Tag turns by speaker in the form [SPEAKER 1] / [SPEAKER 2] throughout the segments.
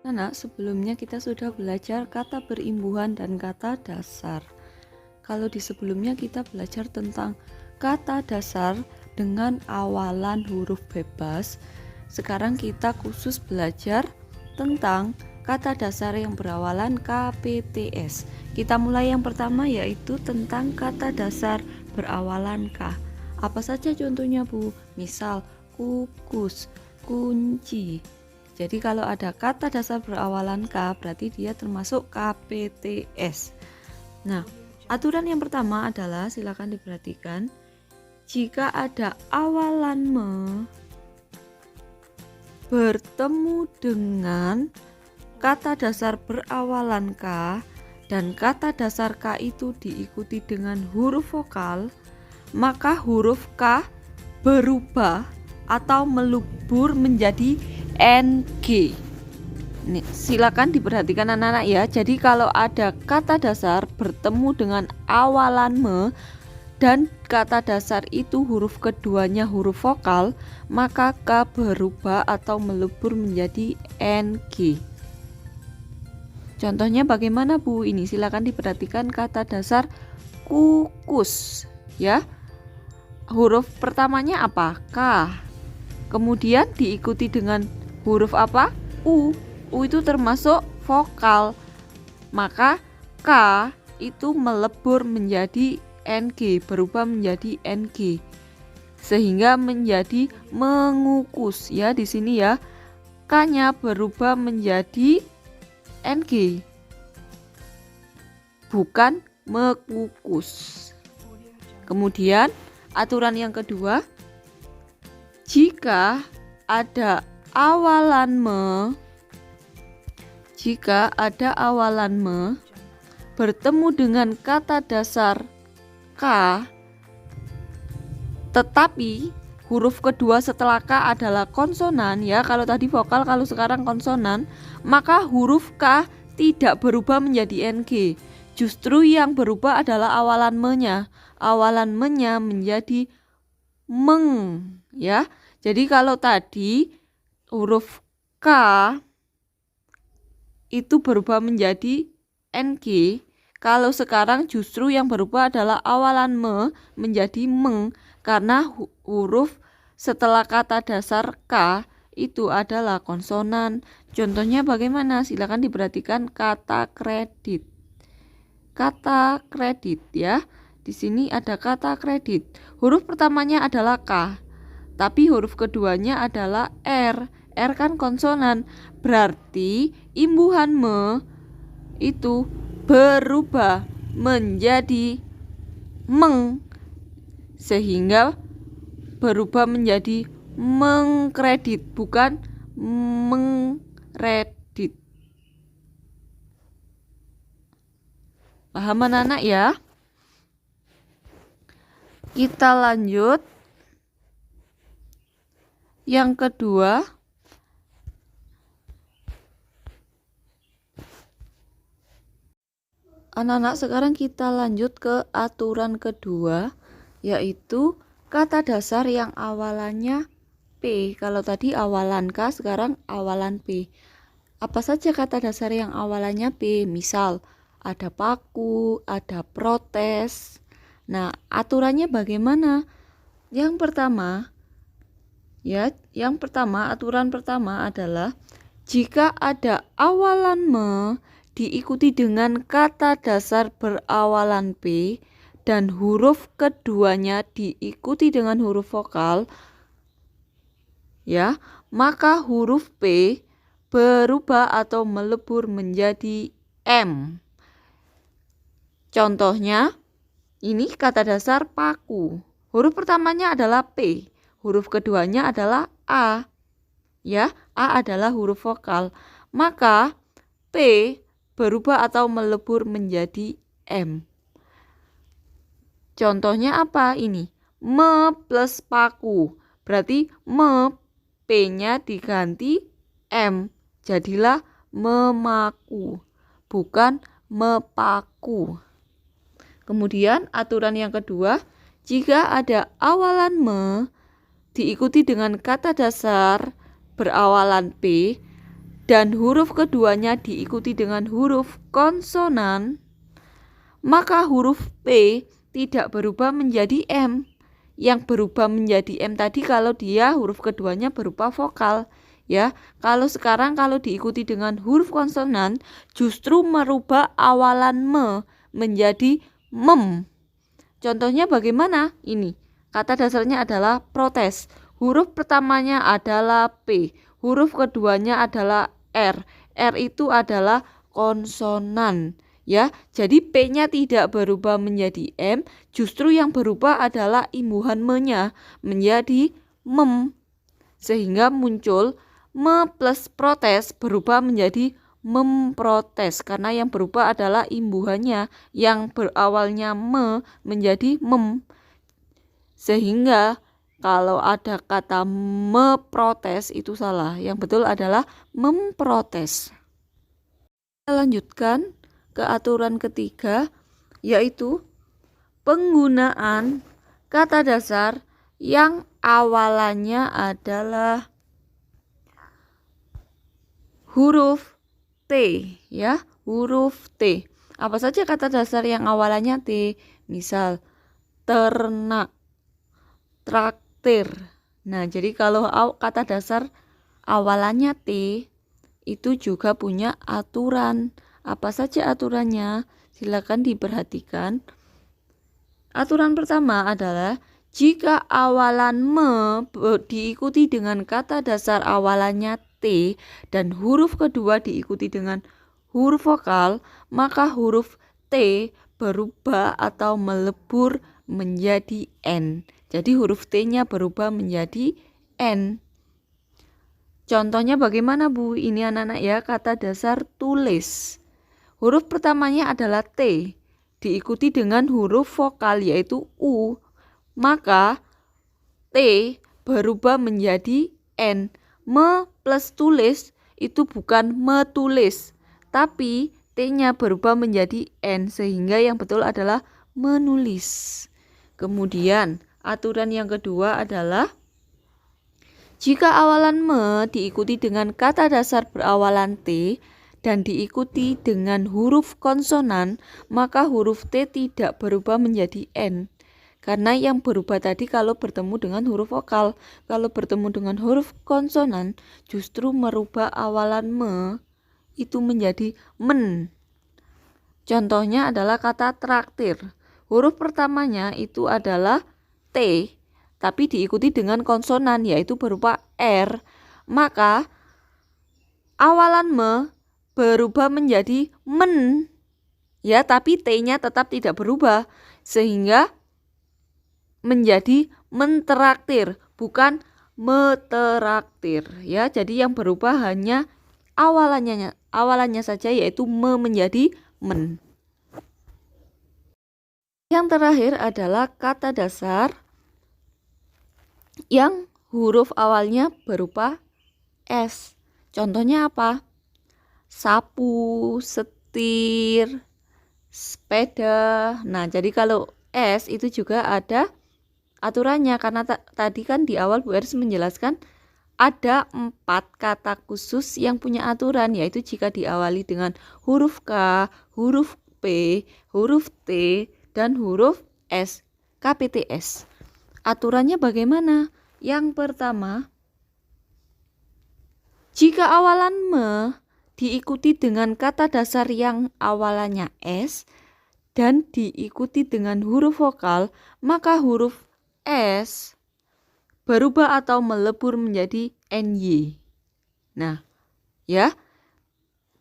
[SPEAKER 1] Anak, sebelumnya kita sudah belajar kata berimbuhan dan kata dasar. Kalau di sebelumnya kita belajar tentang kata dasar dengan awalan huruf bebas, sekarang kita khusus belajar tentang kata dasar yang berawalan KPTS. Kita mulai yang pertama, yaitu tentang kata dasar berawalan K. Apa saja contohnya, Bu? Misal kukus, kunci. Jadi kalau ada kata dasar berawalan K, berarti dia termasuk KPTS. Nah, aturan yang pertama adalah, silakan diperhatikan, jika ada awalan me bertemu dengan kata dasar berawalan K dan kata dasar K itu diikuti dengan huruf vokal, maka huruf K berubah atau melebur menjadi NG. Nih, silakan diperhatikan anak-anak ya. Jadi kalau ada kata dasar bertemu dengan awalan me dan kata dasar itu huruf keduanya huruf vokal, maka K berubah atau melebur menjadi NG. Contohnya bagaimana, Bu? Ini silakan diperhatikan kata dasar kukus ya. Huruf pertamanya apa? K. Kemudian diikuti dengan huruf apa? U. U itu termasuk vokal. Maka K itu melebur menjadi NG, berubah menjadi NG. Sehingga menjadi mengukus ya di sini ya. K-nya berubah menjadi NG. Bukan mengukus. Kemudian aturan yang kedua, jika ada awalan me bertemu dengan kata dasar K, tetapi huruf kedua setelah K adalah konsonan ya. Kalau tadi vokal, kalau sekarang konsonan, maka huruf K tidak berubah menjadi NG. Justru yang berubah adalah awalan me-nya. Awalan me-nya menjadi meng ya. Jadi kalau tadi huruf K itu berubah menjadi NG, kalau sekarang justru yang berubah adalah awalan me menjadi meng, karena huruf setelah kata dasar K itu adalah konsonan. Contohnya bagaimana? Silakan diperhatikan kata kredit. Kata kredit ya. Di sini ada kata kredit. Huruf pertamanya adalah K, tapi huruf keduanya adalah R. R kan konsonan, berarti imbuhan me itu berubah menjadi meng, sehingga berubah menjadi mengkredit, bukan mengkredit. Paham anak-anak ya? Kita lanjut. Yang kedua, anak-anak, sekarang kita lanjut ke aturan kedua, yaitu kata dasar yang awalannya P. Kalau tadi awalan K, sekarang awalan P. Apa saja kata dasar yang awalannya P? Misal ada paku, ada protes. Nah, aturannya bagaimana? Yang pertama, aturan pertama adalah jika ada awalan me diikuti dengan kata dasar berawalan P dan huruf keduanya diikuti dengan huruf vokal ya, maka huruf P berubah atau melebur menjadi M. Contohnya ini kata dasar paku. Huruf pertamanya adalah P. Huruf keduanya adalah A. Ya, A adalah huruf vokal. Maka P berubah atau melebur menjadi M. Contohnya apa ini? Me plus paku. Berarti me, P-nya diganti M. Jadilah memaku, bukan mepaku. Kemudian aturan yang kedua, jika ada awalan me diikuti dengan kata dasar berawalan P dan huruf keduanya diikuti dengan huruf konsonan, maka huruf P tidak berubah menjadi M. Yang berubah menjadi M tadi kalau dia huruf keduanya berupa vokal. Ya, kalau sekarang kalau diikuti dengan huruf konsonan justru merubah awalan me menjadi mem. Contohnya bagaimana? Ini. Kata dasarnya adalah protes. Huruf pertamanya adalah P, huruf keduanya adalah R. R itu adalah konsonan. Ya, jadi P-nya tidak berubah menjadi M, justru yang berubah adalah imbuhan me-nya menjadi mem. Sehingga muncul me plus protes berubah menjadi memprotes karena yang berubah adalah imbuhannya yang berawalnya me menjadi mem. Sehingga kalau ada kata meprotes itu salah, yang betul adalah memprotes. Kita lanjutkan ke aturan ketiga, yaitu penggunaan kata dasar yang awalannya adalah huruf T, ya, huruf T. Apa saja kata dasar yang awalannya T? Misal ternak, traktir. Nah, jadi kalau kata dasar awalannya T itu juga punya aturan. Apa saja aturannya? Silakan diperhatikan. Aturan pertama adalah jika awalan me diikuti dengan kata dasar awalannya T dan huruf kedua diikuti dengan huruf vokal, maka huruf T berubah atau melebur menjadi N. Jadi huruf T-nya berubah menjadi N. Contohnya bagaimana Bu? Ini anak-anak ya, kata dasar tulis. Huruf pertamanya adalah T, diikuti dengan huruf vokal yaitu U. Maka T berubah menjadi N. Me plus tulis itu bukan metulis, tapi T-nya berubah menjadi N sehingga yang betul adalah menulis. Kemudian aturan yang kedua adalah jika awalan me diikuti dengan kata dasar berawalan T dan diikuti dengan huruf konsonan, maka huruf T tidak berubah menjadi N. Karena yang berubah tadi kalau bertemu dengan huruf vokal, kalau bertemu dengan huruf konsonan justru merubah awalan me itu menjadi men. Contohnya adalah kata traktir. Huruf pertamanya itu adalah T, tapi diikuti dengan konsonan yaitu berupa R. Maka awalan me berubah menjadi men. Ya, tapi T-nya tetap tidak berubah sehingga menjadi mentraktir, bukan meteraktir. Ya, jadi yang berubah hanya awalannya saja yaitu me menjadi men. Yang terakhir adalah kata dasar yang huruf awalnya berupa S. Contohnya apa? Sapu, setir, sepeda. Nah, jadi kalau S itu juga ada aturannya karena tadi kan di awal Bu Eris menjelaskan ada 4 kata khusus yang punya aturan, yaitu jika diawali dengan huruf K, huruf P, huruf T, dan huruf S, KPTS. Aturannya bagaimana? Yang pertama, jika awalan me diikuti dengan kata dasar yang awalannya S dan diikuti dengan huruf vokal, maka huruf S berubah atau melebur menjadi NY. Nah, ya,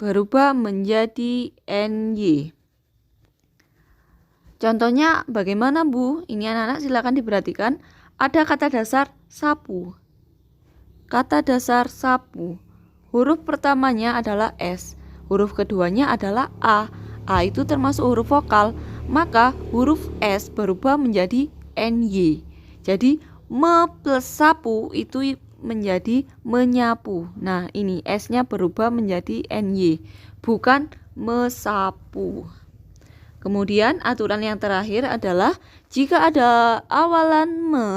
[SPEAKER 1] berubah menjadi NY. Contohnya bagaimana Bu? Ini anak-anak silakan diperhatikan. Ada kata dasar sapu. Kata dasar sapu. Huruf pertamanya adalah S. Huruf keduanya adalah A. A itu termasuk huruf vokal. Maka huruf S berubah menjadi NY. Jadi me plus sapu itu menjadi menyapu. Nah, ini S-nya berubah menjadi NY, bukan mesapu. Kemudian aturan yang terakhir adalah jika ada awalan me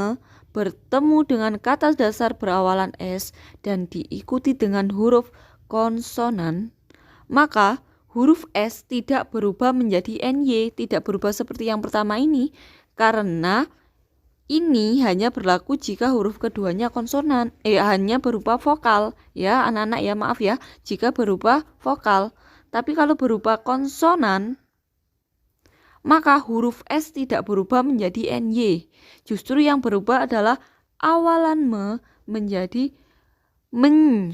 [SPEAKER 1] bertemu dengan kata dasar berawalan S dan diikuti dengan huruf konsonan, maka huruf S tidak berubah menjadi NY, tidak berubah seperti yang pertama ini, karena ini hanya berlaku jika huruf keduanya konsonan, hanya berupa vokal, ya anak-anak ya, maaf ya, jika berupa vokal. Tapi kalau berupa konsonan, maka huruf S tidak berubah menjadi NY. Justru yang berubah adalah awalan me menjadi men.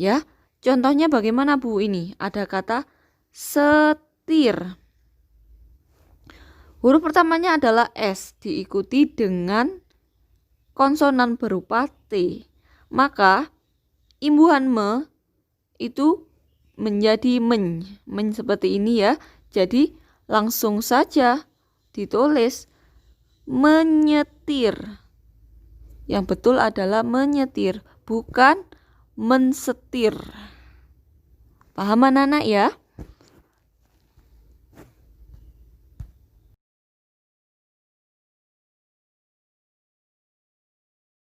[SPEAKER 1] Ya, contohnya bagaimana Bu ini? Ada kata setir. Huruf pertamanya adalah S diikuti dengan konsonan berupa T. Maka imbuhan me itu menjadi men seperti ini ya. Jadi langsung saja ditulis menyetir. Yang betul adalah menyetir, bukan mensetir. Paham anak-anak ya?